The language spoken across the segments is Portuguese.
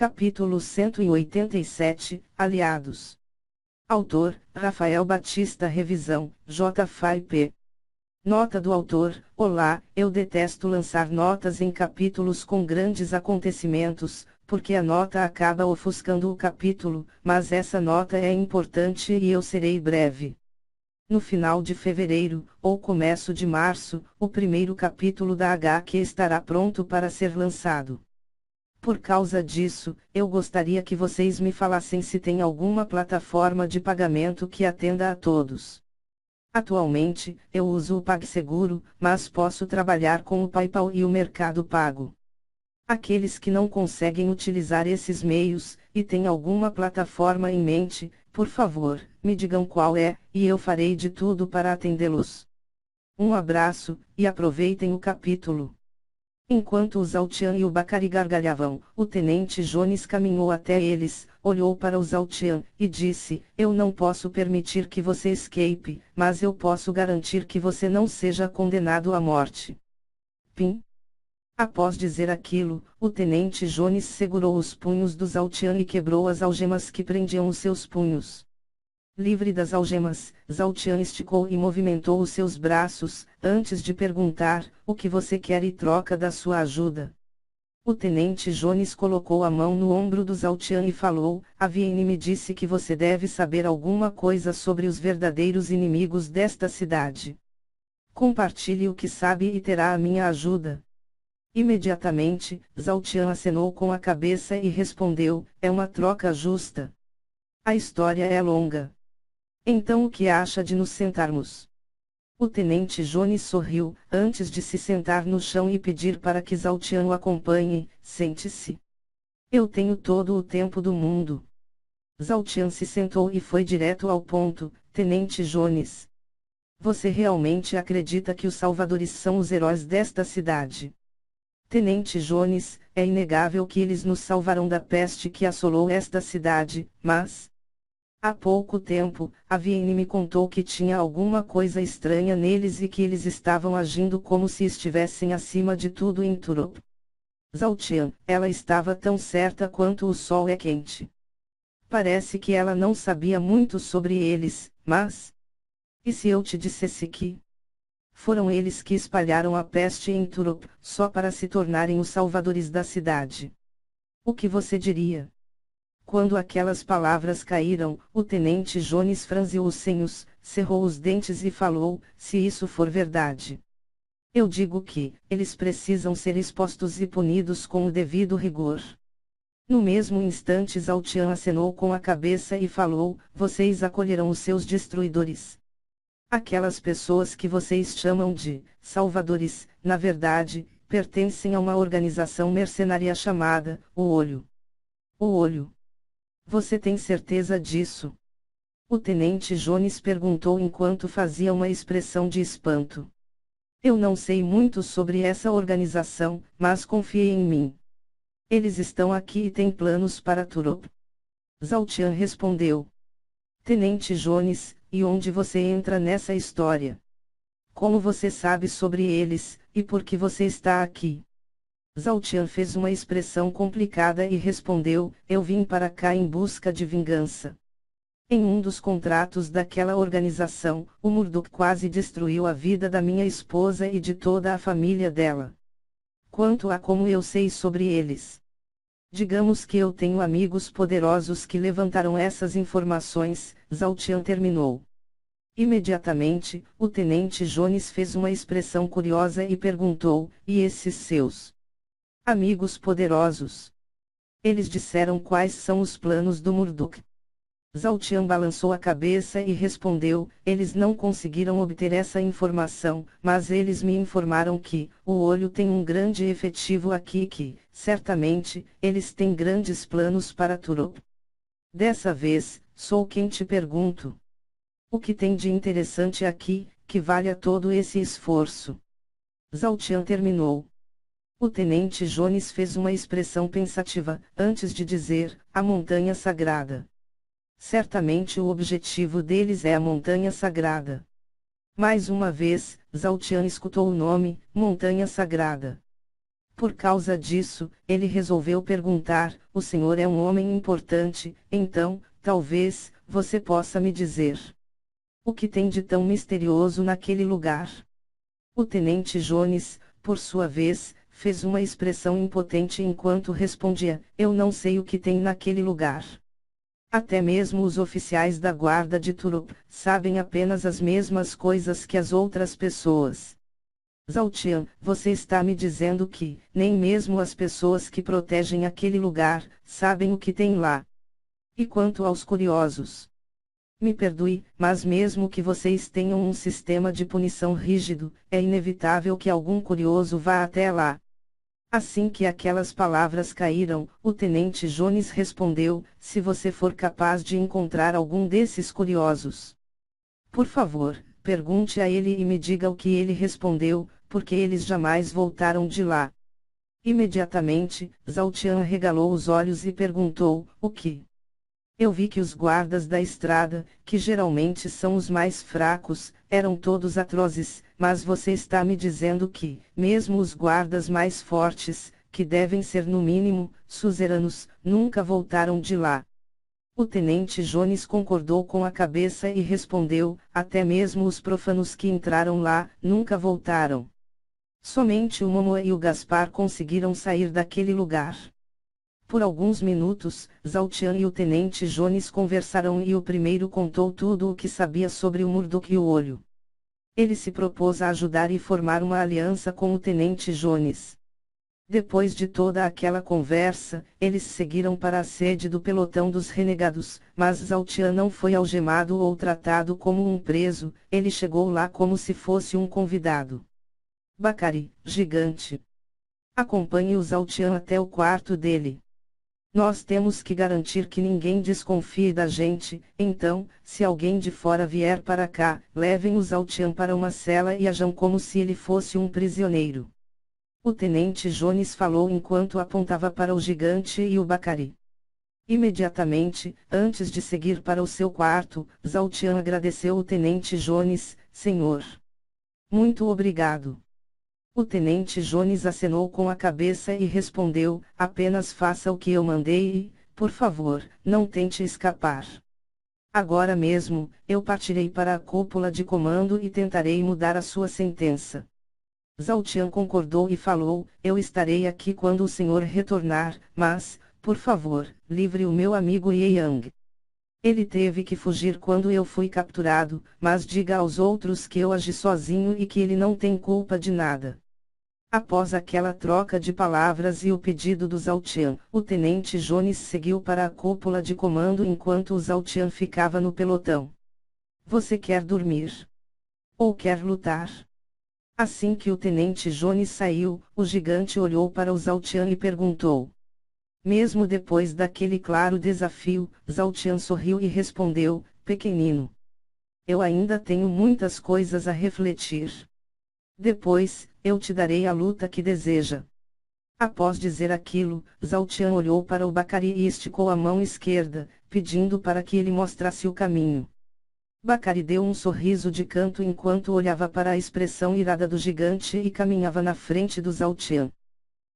Capítulo 187, Aliados. Autor, Rafael Batista. Revisão, J.F.P. Nota do autor: Olá, eu detesto lançar notas em capítulos com grandes acontecimentos, porque a nota acaba ofuscando o capítulo, mas essa nota é importante e eu serei breve. No final de fevereiro, ou começo de março, o primeiro capítulo da HQ estará pronto para ser lançado. Por causa disso, eu gostaria que vocês me falassem se tem alguma plataforma de pagamento que atenda a todos. Atualmente, eu uso o PagSeguro, mas posso trabalhar com o PayPal e o Mercado Pago. Aqueles que não conseguem utilizar esses meios, e têm alguma plataforma em mente, por favor, me digam qual é, e eu farei de tudo para atendê-los. Um abraço, e aproveitem o capítulo. Enquanto o Zaltian e o Bacari gargalhavam, o tenente Jones caminhou até eles, olhou para o Zaltian, e disse: Eu não posso permitir que você escape, mas eu posso garantir que você não seja condenado à morte. Pim. Após dizer aquilo, o tenente Jones segurou os punhos do Zaltian e quebrou as algemas que prendiam os seus punhos. Livre das algemas, Zaltian esticou e movimentou os seus braços, antes de perguntar: O que você quer em troca da sua ajuda? O tenente Jones colocou a mão no ombro do Zaltian e falou: A Vienne me disse que você deve saber alguma coisa sobre os verdadeiros inimigos desta cidade. Compartilhe o que sabe e terá a minha ajuda. Imediatamente, Zaltian acenou com a cabeça e respondeu: É uma troca justa. A história é longa. Então o que acha de nos sentarmos? O tenente Jones sorriu, antes de se sentar no chão e pedir para que Zaltian o acompanhe. Sente-se. Eu tenho todo o tempo do mundo. Zaltian se sentou e foi direto ao ponto: Tenente Jones. Você realmente acredita que os salvadores são os heróis desta cidade? Tenente Jones, é inegável que eles nos salvarão da peste que assolou esta cidade, mas... Há pouco tempo, a Vienne me contou que tinha alguma coisa estranha neles e que eles estavam agindo como se estivessem acima de tudo em Turop. Zaltian, ela estava tão certa quanto o sol é quente. Parece que ela não sabia muito sobre eles, mas... E se eu te dissesse que... Foram eles que espalharam a peste em Turop, só para se tornarem os salvadores da cidade? O que você diria? Quando aquelas palavras caíram, o tenente Jones franziu os senhos, cerrou os dentes e falou: Se isso for verdade. Eu digo que, eles precisam ser expostos e punidos com o devido rigor. No mesmo instante Zaltian acenou com a cabeça e falou: Vocês acolherão os seus destruidores. Aquelas pessoas que vocês chamam de salvadores, na verdade, pertencem a uma organização mercenária chamada O Olho. O Olho. Você tem certeza disso? O tenente Jones perguntou enquanto fazia uma expressão de espanto. Eu não sei muito sobre essa organização, mas confie em mim. Eles estão aqui e têm planos para Turop. Zaltian respondeu. Tenente Jones, e onde você entra nessa história? Como você sabe sobre eles, e por que você está aqui? Zaltian fez uma expressão complicada e respondeu: Eu vim para cá em busca de vingança. Em um dos contratos daquela organização, o Murdoch quase destruiu a vida da minha esposa e de toda a família dela. Quanto a como eu sei sobre eles? Digamos que eu tenho amigos poderosos que levantaram essas informações. Zaltian terminou. Imediatamente, o tenente Jones fez uma expressão curiosa e perguntou: E esses seus amigos poderosos? Eles disseram quais são os planos do Murdoch? Zaltian balançou a cabeça e respondeu: Eles não conseguiram obter essa informação, mas eles me informaram que o Olho tem um grande efetivo aqui e que, certamente, eles têm grandes planos para Turop. Dessa vez, sou quem te pergunto. O que tem de interessante aqui, que valha todo esse esforço? Zaltian terminou. O tenente Jones fez uma expressão pensativa, antes de dizer: a montanha sagrada. Certamente o objetivo deles é a montanha sagrada. Mais uma vez, Zaltian escutou o nome, montanha sagrada. Por causa disso, ele resolveu perguntar: o senhor é um homem importante, então, talvez, você possa me dizer o que tem de tão misterioso naquele lugar? O tenente Jones, por sua vez, fez uma expressão impotente enquanto respondia: eu não sei o que tem naquele lugar. Até mesmo os oficiais da guarda de Turup sabem apenas as mesmas coisas que as outras pessoas. Zaltian, você está me dizendo que, nem mesmo as pessoas que protegem aquele lugar, sabem o que tem lá. E quanto aos curiosos? Me perdoe, mas mesmo que vocês tenham um sistema de punição rígido, é inevitável que algum curioso vá até lá. Assim que aquelas palavras caíram, o tenente Jones respondeu: se você for capaz de encontrar algum desses curiosos, por favor, pergunte a ele e me diga o que ele respondeu, porque eles jamais voltaram de lá. Imediatamente, Zaltian arregalou os olhos e perguntou: o que? Eu vi que os guardas da estrada, que geralmente são os mais fracos, eram todos atrozes, mas você está me dizendo que, mesmo os guardas mais fortes, que devem ser no mínimo, suzeranos, nunca voltaram de lá. O tenente Jones concordou com a cabeça e respondeu: até mesmo os profanos que entraram lá, nunca voltaram. Somente o Momoa e o Gaspar conseguiram sair daquele lugar. Por alguns minutos, Zaltian e o tenente Jones conversaram e o primeiro contou tudo o que sabia sobre o Murdoch e o Olho. Ele se propôs a ajudar e formar uma aliança com o tenente Jones. Depois de toda aquela conversa, eles seguiram para a sede do pelotão dos renegados, mas Zaltian não foi algemado ou tratado como um preso, ele chegou lá como se fosse um convidado. Bacari, gigante. Acompanhe o Zaltian até o quarto dele. Nós temos que garantir que ninguém desconfie da gente, então, se alguém de fora vier para cá, levem o Zaltian para uma cela e ajam como se ele fosse um prisioneiro. O tenente Jones falou enquanto apontava para o gigante e o Bacari. Imediatamente, antes de seguir para o seu quarto, Zaltian agradeceu o tenente Jones: senhor. Muito obrigado. O tenente Jones acenou com a cabeça e respondeu: apenas faça o que eu mandei e, por favor, não tente escapar. Agora mesmo, eu partirei para a cúpula de comando e tentarei mudar a sua sentença. Zaltian concordou e falou: eu estarei aqui quando o senhor retornar, mas, por favor, livre o meu amigo Ye Yang. Ele teve que fugir quando eu fui capturado, mas diga aos outros que eu agi sozinho e que ele não tem culpa de nada. Após aquela troca de palavras e o pedido do Zaltian, o tenente Jones seguiu para a cúpula de comando enquanto o Zaltian ficava no pelotão. Você quer dormir? Ou quer lutar? Assim que o tenente Jones saiu, o gigante olhou para o Zaltian e perguntou. Mesmo depois daquele claro desafio, Zaltian sorriu e respondeu: pequenino. Eu ainda tenho muitas coisas a refletir. Depois, eu te darei a luta que deseja. Após dizer aquilo, Zaltian olhou para o Bacari e esticou a mão esquerda, pedindo para que ele mostrasse o caminho. Bacari deu um sorriso de canto enquanto olhava para a expressão irada do gigante e caminhava na frente do Zaltian.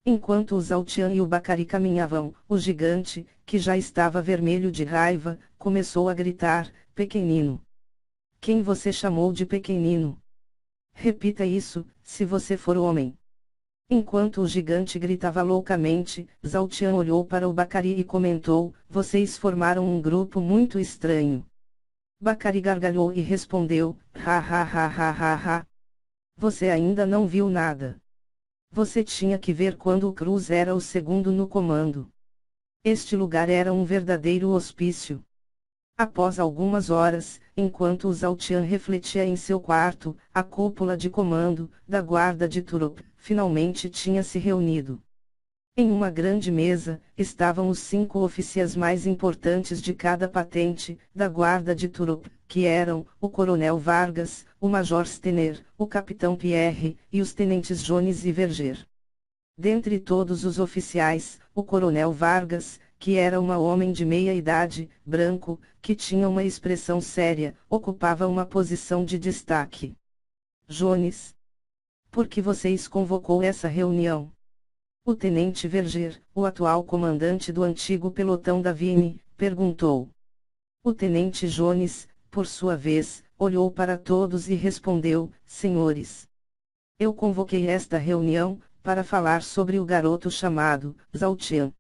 Enquanto o Zaltian e o Bacari caminhavam, o gigante, que já estava vermelho de raiva, começou a gritar: pequenino. Quem você chamou de pequenino? Repita isso, se você for homem. Enquanto o gigante gritava loucamente, Zaltian olhou para o Bacari e comentou: vocês formaram um grupo muito estranho. Bacari gargalhou e respondeu: ha ha ha ha ha ha. Você ainda não viu nada. Você tinha que ver quando o Cruz era o segundo no comando. Este lugar era um verdadeiro hospício. Após algumas horas, enquanto o Zaltian refletia em seu quarto, a cúpula de comando, da guarda de Turup, finalmente tinha se reunido. Em uma grande mesa, estavam os 5 oficiais mais importantes de cada patente, da guarda de Turup, que eram, o coronel Vargas, o major Stener, o capitão Pierre, e os tenentes Jones e Verger. Dentre todos os oficiais, o coronel Vargas, que era um homem de meia idade, branco, que tinha uma expressão séria, ocupava uma posição de destaque. Jones. Por que vocês convocou essa reunião? O tenente Verger, o atual comandante do antigo pelotão da Vimy, perguntou. O tenente Jones, por sua vez, olhou para todos e respondeu: senhores, eu convoquei esta reunião para falar sobre o garoto chamado Zhaotian.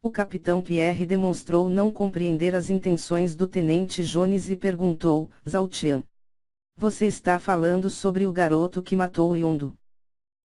O capitão Pierre demonstrou não compreender as intenções do tenente Jones e perguntou: Zhaotian, você está falando sobre o garoto que matou Yondo?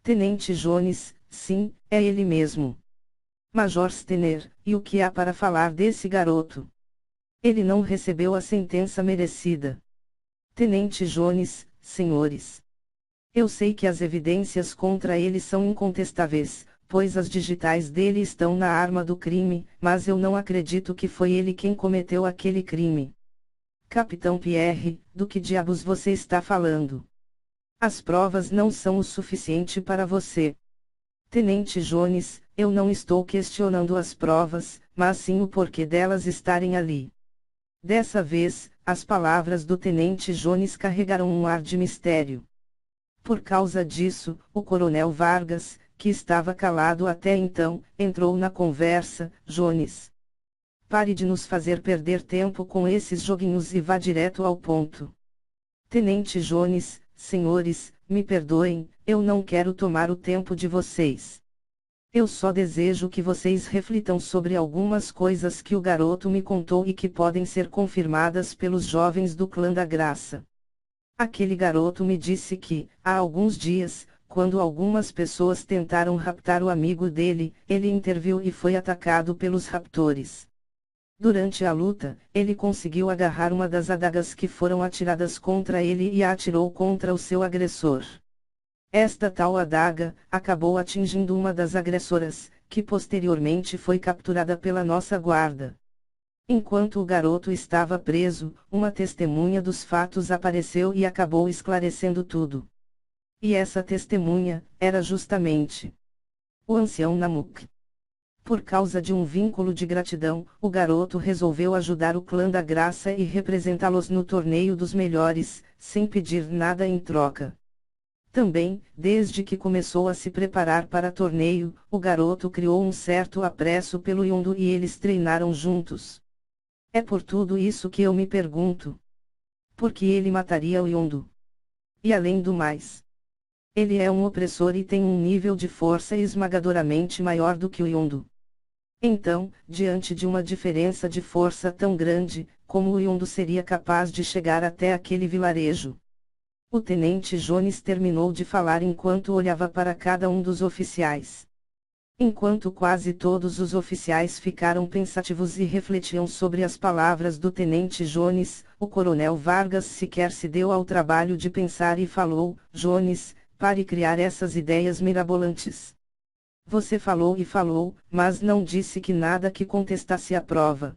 Tenente Jones: sim, é ele mesmo. Major Stener: e o que há para falar desse garoto? Ele não recebeu a sentença merecida. Tenente Jones: senhores, eu sei que as evidências contra ele são incontestáveis, pois as digitais dele estão na arma do crime, mas eu não acredito que foi ele quem cometeu aquele crime. Capitão Pierre: do que diabos você está falando? As provas não são o suficiente para você. Tenente Jones: eu não estou questionando as provas, mas sim o porquê delas estarem ali. Dessa vez, as palavras do tenente Jones carregaram um ar de mistério. Por causa disso, o coronel Vargas, que estava calado até então, entrou na conversa: Jones, pare de nos fazer perder tempo com esses joguinhos e vá direto ao ponto. Tenente Jones: senhores, me perdoem, eu não quero tomar o tempo de vocês. Eu só desejo que vocês reflitam sobre algumas coisas que o garoto me contou e que podem ser confirmadas pelos jovens do Clã da Graça. Aquele garoto me disse que, há alguns dias, quando algumas pessoas tentaram raptar o amigo dele, ele interviu e foi atacado pelos raptores. Durante a luta, ele conseguiu agarrar uma das adagas que foram atiradas contra ele e a atirou contra o seu agressor. Esta tal adaga acabou atingindo uma das agressoras, que posteriormente foi capturada pela nossa guarda. Enquanto o garoto estava preso, uma testemunha dos fatos apareceu e acabou esclarecendo tudo. E essa testemunha era justamente o ancião Namuk. Por causa de um vínculo de gratidão, o garoto resolveu ajudar o Clã da Graça e representá-los no torneio dos melhores, sem pedir nada em troca. Também, desde que começou a se preparar para torneio, o garoto criou um certo apreço pelo Yondo e eles treinaram juntos. É por tudo isso que eu me pergunto: por que ele mataria o Yondo? E além do mais, ele é um opressor e tem um nível de força esmagadoramente maior do que o Yondo. Então, diante de uma diferença de força tão grande, como o Yondo seria capaz de chegar até aquele vilarejo? O tenente Jones terminou de falar enquanto olhava para cada um dos oficiais. Enquanto quase todos os oficiais ficaram pensativos e refletiam sobre as palavras do tenente Jones, o coronel Vargas sequer se deu ao trabalho de pensar e falou: Jones, pare criar essas ideias mirabolantes. Você falou e falou, mas não disse que nada que contestasse a prova.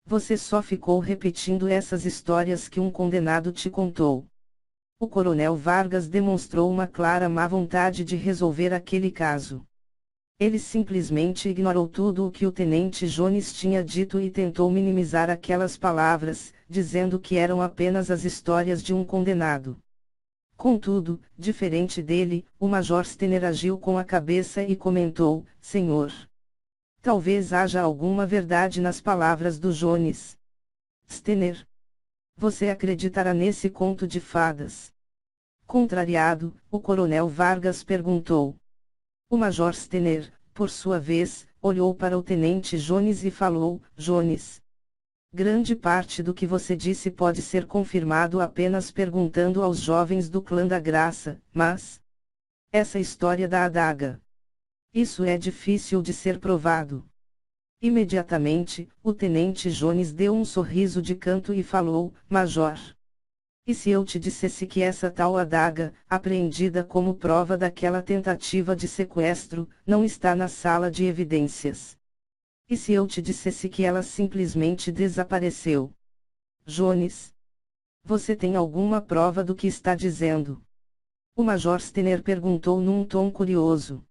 Você só ficou repetindo essas histórias que um condenado te contou. O coronel Vargas demonstrou uma clara má vontade de resolver aquele caso. Ele simplesmente ignorou tudo o que o tenente Jones tinha dito e tentou minimizar aquelas palavras, dizendo que eram apenas as histórias de um condenado. Contudo, diferente dele, o Major Stener agiu com a cabeça e comentou: Senhor, talvez haja alguma verdade nas palavras do Jones. Stener, você acreditará nesse conto de fadas? Contrariado, o coronel Vargas perguntou. O Major Stener, por sua vez, olhou para o tenente Jones e falou: Jones, grande parte do que você disse pode ser confirmado apenas perguntando aos jovens do Clã da Graça, mas essa história da adaga, isso é difícil de ser provado. Imediatamente, o tenente Jones deu um sorriso de canto e falou: Major, e se eu te dissesse que essa tal adaga, apreendida como prova daquela tentativa de sequestro, não está na sala de evidências? E se eu te dissesse que ela simplesmente desapareceu? Jones, você tem alguma prova do que está dizendo? O Major Stener perguntou num tom curioso.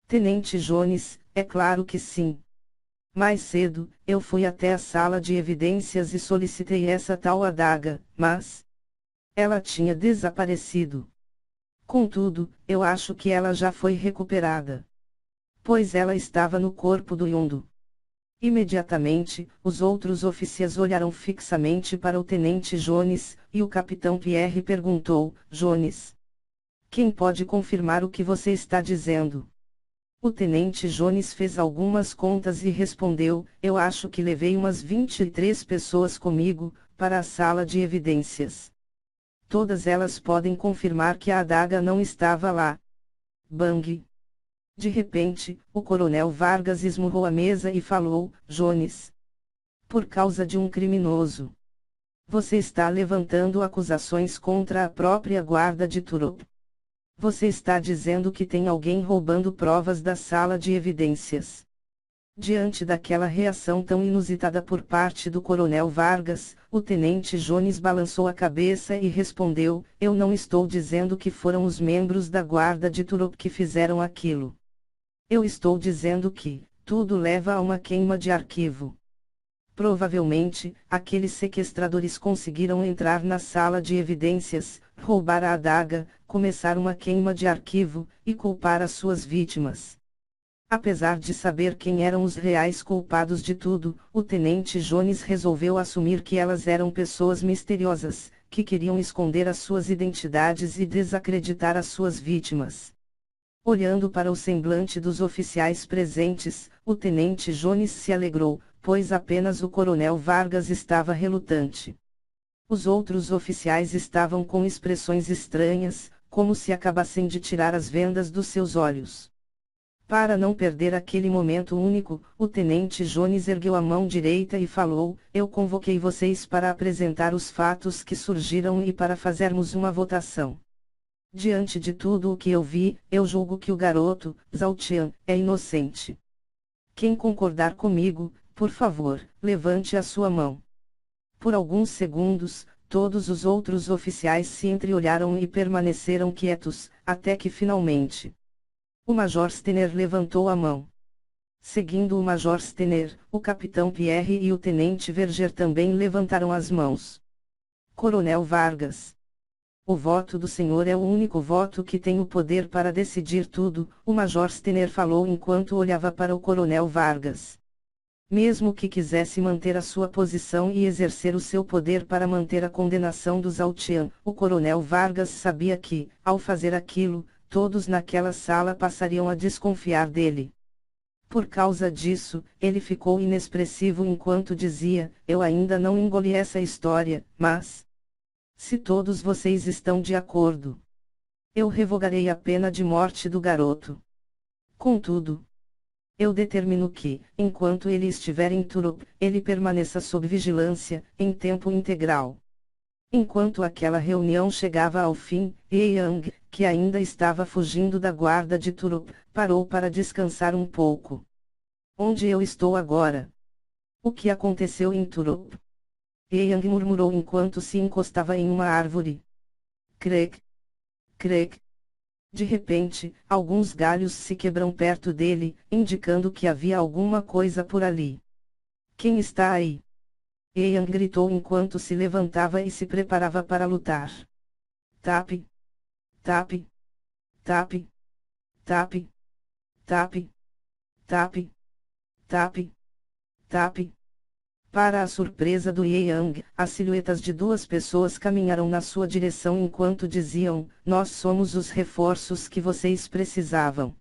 Tenente Jones, é claro que sim. Mais cedo, eu fui até a sala de evidências e solicitei essa tal adaga, mas ela tinha desaparecido. Contudo, eu acho que ela já foi recuperada. pois ela estava no corpo do Yondo. Imediatamente, os outros oficiais olharam fixamente para o tenente Jones, e o capitão Pierre perguntou: Jones, quem pode confirmar o que você está dizendo? O tenente Jones fez algumas contas e respondeu: eu acho que levei umas 23 pessoas comigo, para a sala de evidências. Todas elas podem confirmar que a adaga não estava lá. Bang! De repente, o coronel Vargas esmurrou a mesa e falou: Jones, por causa de um criminoso, você está levantando acusações contra a própria guarda de Turop. Você está dizendo que tem alguém roubando provas da sala de evidências. Diante daquela reação tão inusitada por parte do coronel Vargas, o tenente Jones balançou a cabeça e respondeu: eu não estou dizendo que foram os membros da guarda de Turop que fizeram aquilo. Eu estou dizendo que tudo leva a uma queima de arquivo. Provavelmente, aqueles sequestradores conseguiram entrar na sala de evidências, roubar a adaga, começar uma queima de arquivo, e culpar as suas vítimas. Apesar de saber quem eram os reais culpados de tudo, o tenente Jones resolveu assumir que elas eram pessoas misteriosas, que queriam esconder as suas identidades e desacreditar as suas vítimas. Olhando para o semblante dos oficiais presentes, o tenente Jones se alegrou, pois apenas o coronel Vargas estava relutante. Os outros oficiais estavam com expressões estranhas, como se acabassem de tirar as vendas dos seus olhos. Para não perder aquele momento único, o tenente Jones ergueu a mão direita e falou: eu convoquei vocês para apresentar os fatos que surgiram e para fazermos uma votação. Diante de tudo o que eu vi, eu julgo que o garoto, Zhao Tian, é inocente. Quem concordar comigo, por favor, levante a sua mão. Por alguns segundos, todos os outros oficiais se entreolharam e permaneceram quietos, até que finalmente o Major Stener levantou a mão. Seguindo o Major Stener, o capitão Pierre e o tenente Verger também levantaram as mãos. Coronel Vargas. O voto do senhor é o único voto que tem o poder para decidir tudo, o Major Stener falou enquanto olhava para o coronel Vargas. Mesmo que quisesse manter a sua posição e exercer o seu poder para manter a condenação do Zhao Tian, o coronel Vargas sabia que, ao fazer aquilo, todos naquela sala passariam a desconfiar dele. Por causa disso, ele ficou inexpressivo enquanto dizia: eu ainda não engoli essa história, mas se todos vocês estão de acordo, eu revogarei a pena de morte do garoto. Contudo, eu determino que, enquanto ele estiver em Turop, ele permaneça sob vigilância, em tempo integral. Enquanto aquela reunião chegava ao fim, Ye Yang, que ainda estava fugindo da guarda de Turop, parou para descansar um pouco. Onde eu estou agora? O que aconteceu em Turop? Ye Yang murmurou enquanto se encostava em uma árvore. Crec. Crec. De repente, alguns galhos se quebram perto dele, indicando que havia alguma coisa por ali. Quem está aí? Ye Yang gritou enquanto se levantava e se preparava para lutar. Tape. Tape. Tape. Tape. Tape. Tape. Tape. Tape. Para a surpresa do Ye Yang, as silhuetas de duas pessoas caminharam na sua direção enquanto diziam: nós somos os reforços que vocês precisavam.